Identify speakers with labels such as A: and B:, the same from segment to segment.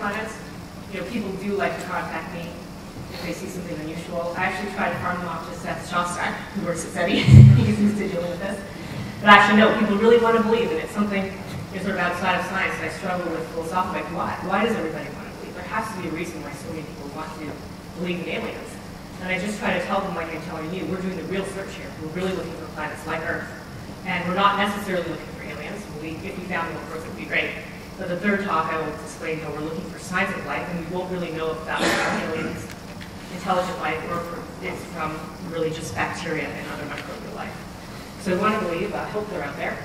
A: exoplanets, you know, people do like to contact me if they see something unusual. I actually try to farm them off to Seth Shostak, who works at SETI. He's used to dealing with this. But actually, no, people really want to believe, and it's something sort of outside of science that I struggle with philosophically. Why? Why does everybody want to believe? There has to be a reason why so many people want to believe in aliens. And I just try to tell them, like I'm telling you, we're doing the real search here. We're really looking for planets like Earth. And we're not necessarily looking for aliens. If we found them, of course, it would be great. But the third talk, I will explain how we're looking for signs of life, and we won't really know if that was aliens, intelligent life, or if it's from really just bacteria and other microbial life. So I want to believe, I hope they're out there.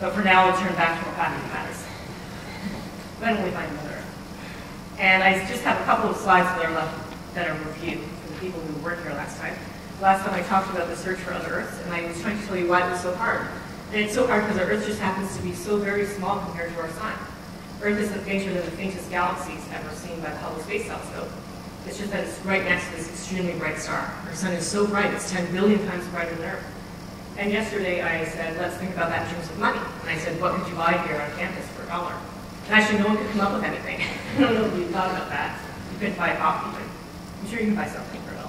A: But for now, we'll turn back to what happening matters. When will we find Mother Earth? And I just have a couple of slides that are left that are review for the people who weren't here last time. Last time I talked about the search for other Earths, and I was trying to tell you why it was so hard. And it's so hard because our Earth just happens to be so very small compared to our Sun. Earth isn't fainter than the faintest galaxies ever seen by the Hubble Space Telescope. It's just that it's right next to this extremely bright star. Our Sun is so bright, it's 10 billion times brighter than Earth. And yesterday I said, let's think about that in terms of money. And I said, what could you buy here on campus for $1? And actually, no one could come up with anything. I don't know if you thought about that. You couldn't buy a coffee, but I'm sure you can buy something for $1.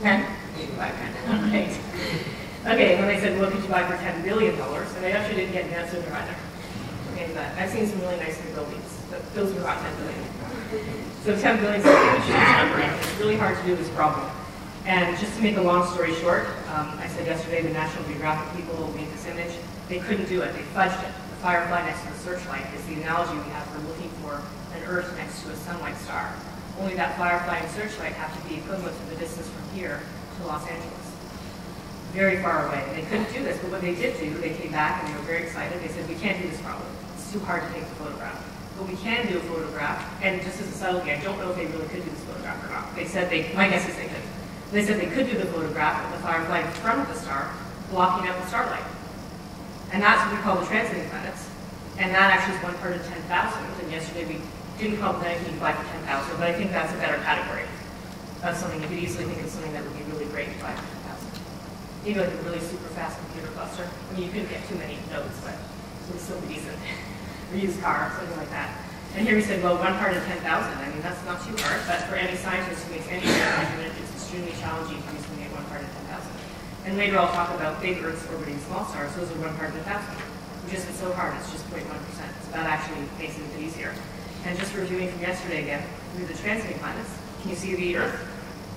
A: 10? You can buy 10. Right. Okay, when I said, what could you buy for $10 billion? And I actually didn't get an answer there either. Okay, but I've seen some really nice new buildings, but those were about $10 billion. So $10 billion is a huge number. It's really hard to do this problem. And just to make a long story short, I said yesterday the National Geographic people made this image. They couldn't do it. They fudged it. The firefly next to the searchlight is the analogy we have for looking for an Earth next to a sun-like star. Only that firefly and searchlight have to be equivalent to the distance from here to Los Angeles. Very far away. They couldn't do this, but what they did do, they came back and they were very excited. They said, we can't do this problem. It's too hard to take the photograph. But we can do a photograph, and just as a subtlety, I don't know if they really could do this photograph or not. They said my guess is they could. They said they could do the photograph of the firefly in front of the star, blocking out the starlight. And that's what we call the transiting planets. And that actually is 1 part of 10,000. And yesterday we didn't call it anything you buy for 10,000, but I think that's a better category. That's something you could easily think of something that would be really great to buy for 10,000. Maybe like a really super fast computer cluster. I mean, you couldn't get too many nodes, but it would still be decent. Or used car, something like that. And here we said, well, 1 part of 10,000. I mean, that's not too hard, but for any scientist who makes any kind of measurement, it's extremely challenging to do something at 1 part of 10,000. And later I'll talk about big Earths orbiting small stars. Those are 1 part of 1,000, which isn't so hard. It's just 0.1%. So that actually makes it a bit easier. And just reviewing from yesterday again, through the transiting planets, can you see the Earth?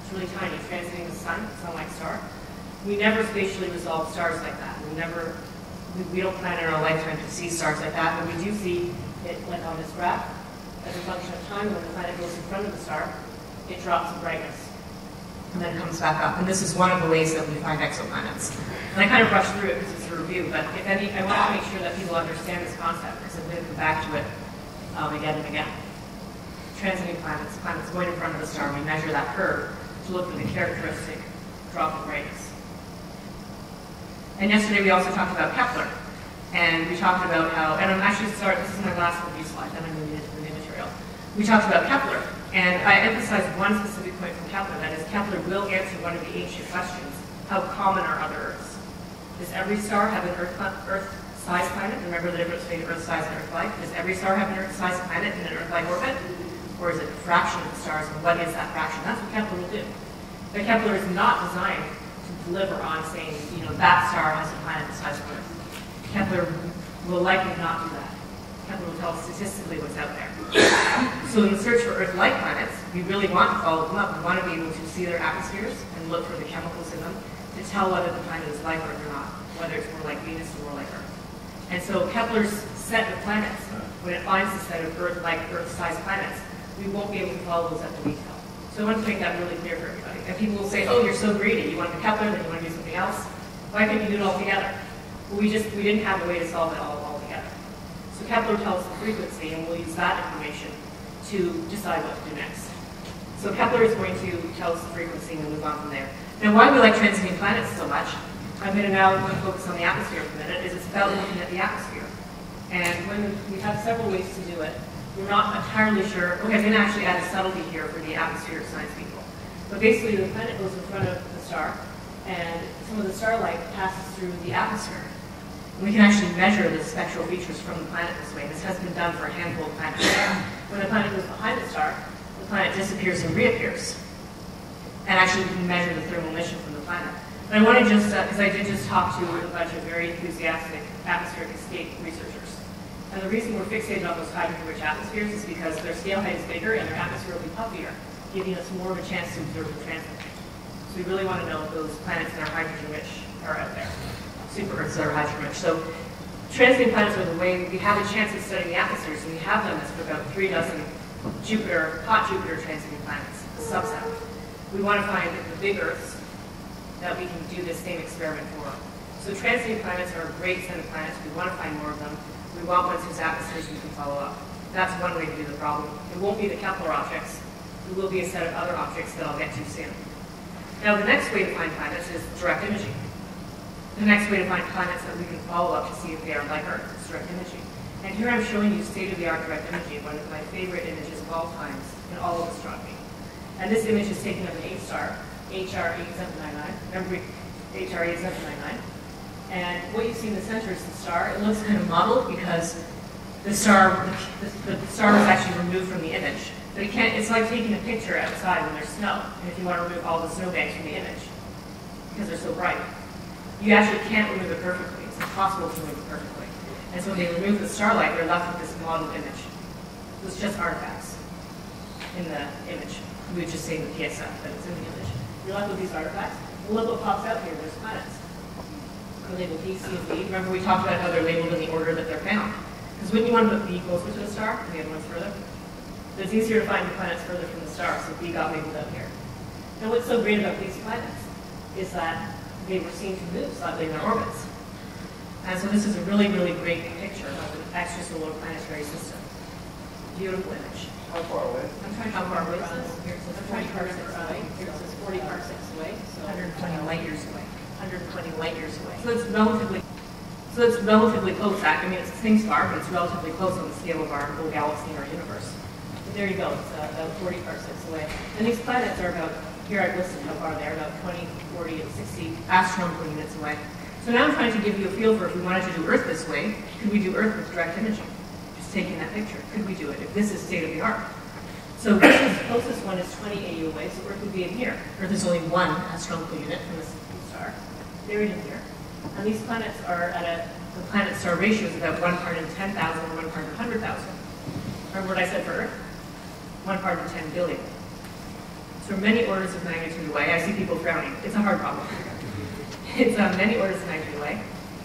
A: It's really tiny, transiting the sun, sun-like star. We never spatially resolve stars like that. We don't plan in our lifetime to see stars like that, but we do see it, like on this graph, as a function of time. When the planet goes in front of the star, it drops in brightness, and then comes back up. And this is one of the ways that we find exoplanets. And I kind of rushed through it because it's a review, but if any, I want to make sure that people understand this concept, because I'm going to come back to it again and again. Transiting planets, planets going in front of the star, we measure that curve to look for the characteristic drop in brightness. And yesterday we also talked about Kepler. And we talked about how, and I'm actually sorry, this is my last review slide, then I'm going to get into the new material. We talked about Kepler, and I emphasized one specific point from Kepler, that is, Kepler will answer one of the ancient questions: how common are other Earths? Does every star have an Earth-sized planet? Remember the difference between Earth-sized and Earth-like? Does every star have an Earth-sized planet in an Earth-like orbit? Or is it a fraction of the stars, and what is that fraction? That's what Kepler will do. But Kepler is not designed to deliver on saying, that star has a planet the size of Earth. Kepler will likely not do that. Kepler will tell us statistically what's out there. So in the search for Earth-like planets, we really want to follow them up. We want to be able to see their atmospheres and look for the chemicals in them to tell whether the planet is like Earth or not, whether it's more like Venus or more like Earth. And so Kepler's set of planets, when it finds a set of Earth-like, Earth-sized planets, we won't be able to follow those up to detail. So I want to make that really clear for everybody. And people will say, oh, you're so greedy. You want the Kepler, then you want to do something else. Why couldn't you do it all together? Well, we didn't have a way to solve it all together. So Kepler tells the frequency, and we'll use that information to decide what to do next. So Kepler is going to tell us the frequency, and we'll move on from there. Now, why we like transiting planets so much, I'm going to now focus on the atmosphere for a minute, is it's about looking at the atmosphere. And when we have several ways to do it, we're not entirely sure. Okay, I'm going to actually add a subtlety here for the atmospheric science people. But basically, the planet goes in front of the star, and some of the starlight passes through the atmosphere. We can actually measure the spectral features from the planet this way. This has been done for a handful of planets. When the planet goes behind the star, the planet disappears and reappears. And actually we can measure the thermal emission from the planet. But I want to just, because I did just talk to a bunch of very enthusiastic atmospheric escape researchers. And the reason we're fixated on those hydrogen-rich atmospheres is because their scale height is bigger and their atmosphere will be puffier, giving us more of a chance to observe the transit. So we really want to know if those planets that are hydrogen-rich are out there. Super Earths that are hydrogen-rich. So transiting planets are the way we have a chance of studying the atmospheres, and we have done this for about 3 dozen hot Jupiter transiting planets, a subset. We want to find the big Earths that we can do this same experiment for. So transiting planets are a great set of planets. We want to find more of them. We want ones whose atmospheres we can follow up. That's one way to do the problem. It won't be the Kepler objects. It will be a set of other objects that I'll get to soon. Now, the next way to find planets is direct imaging. The next way to find planets that we can follow up to see if they are like Earth is direct imaging. And here I'm showing you state-of-the-art direct imaging, one of my favorite images of all times in all of astronomy. And this image is taken of an 8-star, HR8799. Remember HR8799? And what you see in the center is the star. It looks kind of mottled because the star was actually removed from the image. But it can't, it's like taking a picture outside when there's snow, and if you want to remove all the snowbanks from the image, because they're so bright. You actually can't remove it perfectly. It's impossible to remove it perfectly. And so when they remove the starlight, they're left with this mottled image. So it's just artifacts in the image. We would just say the PSF, but it's in the image. You're left with these artifacts. And look what pops out here. There's planets. They're labeled B, C, and D. Remember we talked about how they're labeled in the order that they're found. Because wouldn't you want to put B closer to the star and the other ones further? But it's easier to find the planets further from the star, so B got labeled out here. Now what's so great about these planets is that they were seen to move slightly in their orbits. And so this is a really, really great picture of an extrasolar planetary system. Beautiful image.
B: How far away?
A: I'm trying to how far away it says. Here it says 40 parsecs away.
C: Here it says 40 parsecs away. So
A: 120 light years away. 120 light years away. So it's relatively close. I mean, it's things far, but it's relatively close on the scale of our whole galaxy and our universe. But there you go. It's about 40 parsecs away. And these planets are about, here I've listed how far they are, about 20, 40, and 60 astronomical units away. So now I'm trying to give you a feel for if we wanted to do Earth this way, could we do Earth with direct imaging? Just taking that picture. Could we do it if this is state of the art? So the closest one is 20 AU away, so Earth would be in here. Earth is only one astronomical unit from this star, buried in here. And these planets are at the planet-star ratio is about 1 part in 10,000 or 1 part in 100,000. Remember what I said for Earth? 1 part in 10 billion. So many orders of magnitude away. I see people frowning. It's a hard problem. It's many orders of magnitude away,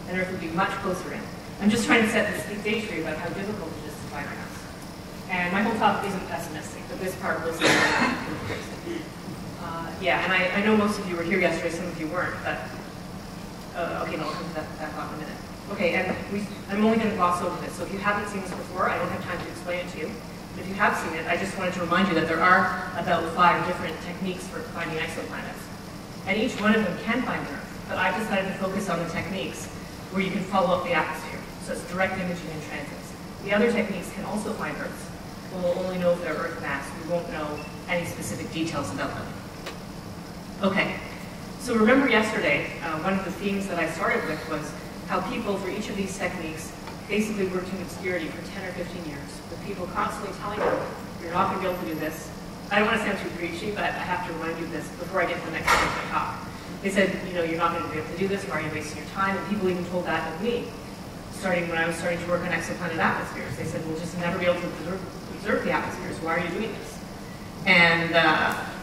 A: and Earth would be much closer in. I'm just trying to set the stage for you about how difficult it is to find our house. And my whole talk isn't pessimistic, but this part was crazy. Yeah, and I know most of you were here yesterday, some of you weren't, but okay, no, I'll come to that thought in a minute. Okay, and I'm only going to gloss over this, so if you haven't seen this before, I don't have time to explain it to you. But if you have seen it, I just wanted to remind you that there are about 5 different techniques for finding exoplanets. And each one of them can find Earth, but I've decided to focus on the techniques where you can follow up the atmosphere. So it's direct imaging and transits. The other techniques can also find Earths, but we'll only know if they're Earth mass. We won't know any specific details about them. Okay, so remember yesterday, one of the themes that I started with was how people for each of these techniques basically worked in obscurity for 10 or 15 years, with people constantly telling them, you're not going to be able to do this. I don't want to sound too preachy, but I have to remind you of this before I get to the next part of my talk. They said, you know, you're not going to be able to do this, why are you wasting your time? And people even told that of me, starting when I was starting to work on exoplanet atmospheres. They said, we'll just never be able to observe the atmospheres, why are you doing this? And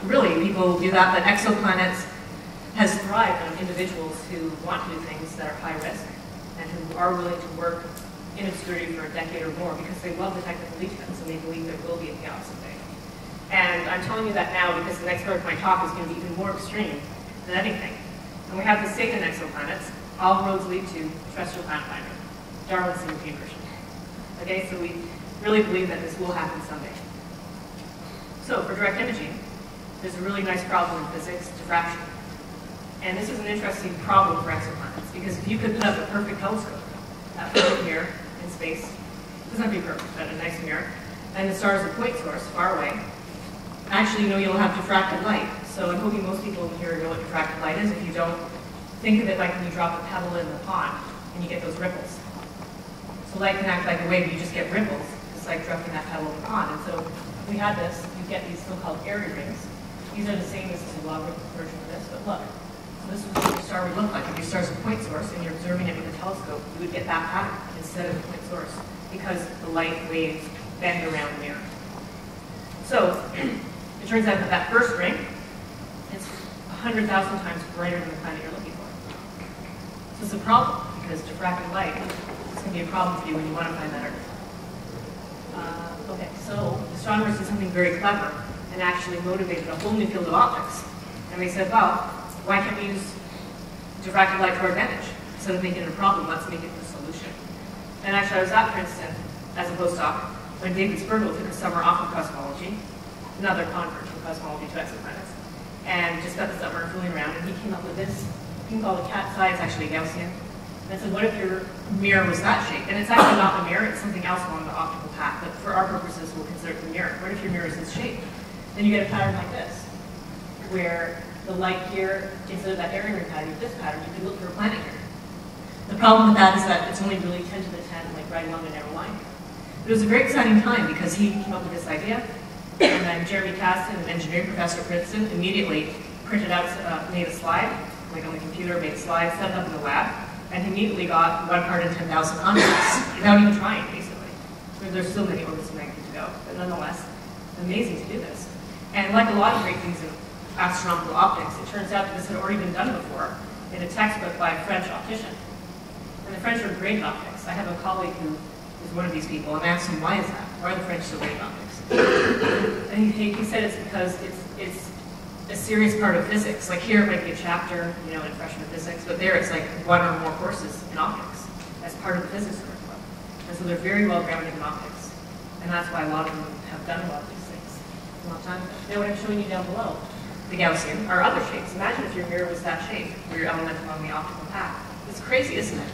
A: really, people do that, but exoplanets has thrived on individuals who want to do things that are high risk and who are willing to work in obscurity for a decade or more because they love the technical details and they believe there will be a chaos someday. And I'm telling you that now because the next part of my talk is going to be even more extreme than anything. And we have the stake in exoplanets. All roads lead to terrestrial planet finding. Darwin's single gene version. Okay, so we really believe that this will happen someday. So for direct imaging, there's a really nice problem in physics, diffraction. And this is an interesting problem for exoplanets because if you could put up a perfect telescope, that perfect mirror in space, it doesn't have to be perfect, but a nice mirror, and the star is a point source far away, actually, you know, you'll have diffracted light. So I'm hoping most people in here know what diffracted light is. If you don't, think of it like when you drop a pebble in the pond and you get those ripples. So light can act like a wave, but you just get ripples, just like dropping that pebble in the pond. And so if we had this, you get these so-called area rings. These are the same as the logarithm version of this, but look. So this is what your star would look like. If your star's a point source and you're observing it with a telescope, you would get that pattern instead of the point source, because the light waves bend around the mirror. So it turns out that that first ring is 100,000 times brighter than the planet you're looking for. So it's a problem, because diffracted light is going to be a problem for you when you want to find that Earth. Okay, so astronomers did something very clever and actually motivated a whole new field of optics. And they said, well, why can't we use diffracted light to our advantage? Instead of making it a problem, let's make it the solution. And actually, I was at Princeton as a postdoc when David Spergel took a summer off of cosmology, another convert from cosmology to exoplanets, and just spent the summer fooling around, and he came up with this thing called a cat's eye. It's actually a Gaussian. And I said, what if your mirror was that shape? And it's actually not the mirror, it's something else along the optical path, but for our purposes, we'll consider it the mirror. What if your mirror is this shape? Then you get a pattern like this, where the light here, instead of that area ring pattern, this pattern, you can look for a planet here. The problem with that is that it's only really 10 to the 10, like right along a narrow line. But it was a very exciting time because he came up with this idea, and then Jeremy Caston, an engineering professor at Princeton, immediately printed out, made a slide, like on the computer, made a slide, set it up in the lab, and he immediately got 1 part in 10,000 contacts without even trying, basically. There's still many orders of magnitude to go, but nonetheless, amazing to do this. And like a lot of great things in astronomical optics, it turns out that this had already been done before in a textbook by a French optician. And the French are great at optics. I have a colleague who is one of these people, and I asked him, why is that? Why are the French so great at optics? And he said it's because it's a serious part of physics. Like here it might be a chapter, you know, in freshman physics, but there it's like 1 or more courses in optics as part of the physics curriculum. And so they're very well grounded in optics. And that's why a lot of them have done a lot of these things a long time ago. Now what I'm showing you down below, the Gaussian, are other shapes. Imagine if your mirror was that shape, your element along the optical path. It's crazy, isn't it?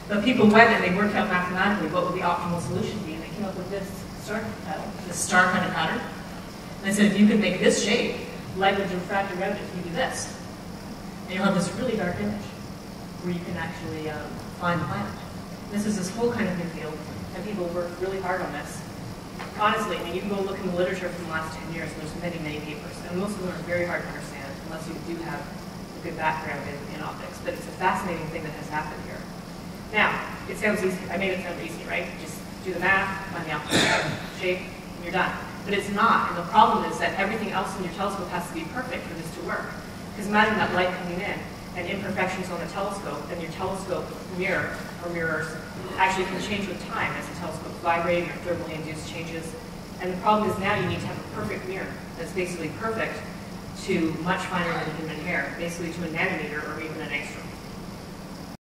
A: But people went and they worked out mathematically what would the optimal solution be, and they came up with this star kind of pattern. And they said, if you could make this shape, light would refract around it if you do this. And you'll have this really dark image where you can actually find the planet. This is this whole kind of new field, and people worked really hard on this. Honestly, I mean, you can go look in the literature from the last 10 years, and there's many, many papers, and most of them are very hard to understand unless you do have a good background in optics. But it's a fascinating thing that has happened here. Now, it sounds easy. I made it sound easy, right? Just do the math, find the optical shape, and you're done. But it's not, and the problem is that everything else in your telescope has to be perfect for this to work. Because imagine that light coming in, and imperfections on the telescope, and your telescope mirror, or mirrors, actually can change with time as the telescope is vibrating or thermally induced changes. And the problem is now you need to have a perfect mirror that's basically perfect to much finer than human hair, basically to a nanometer or even an angstrom.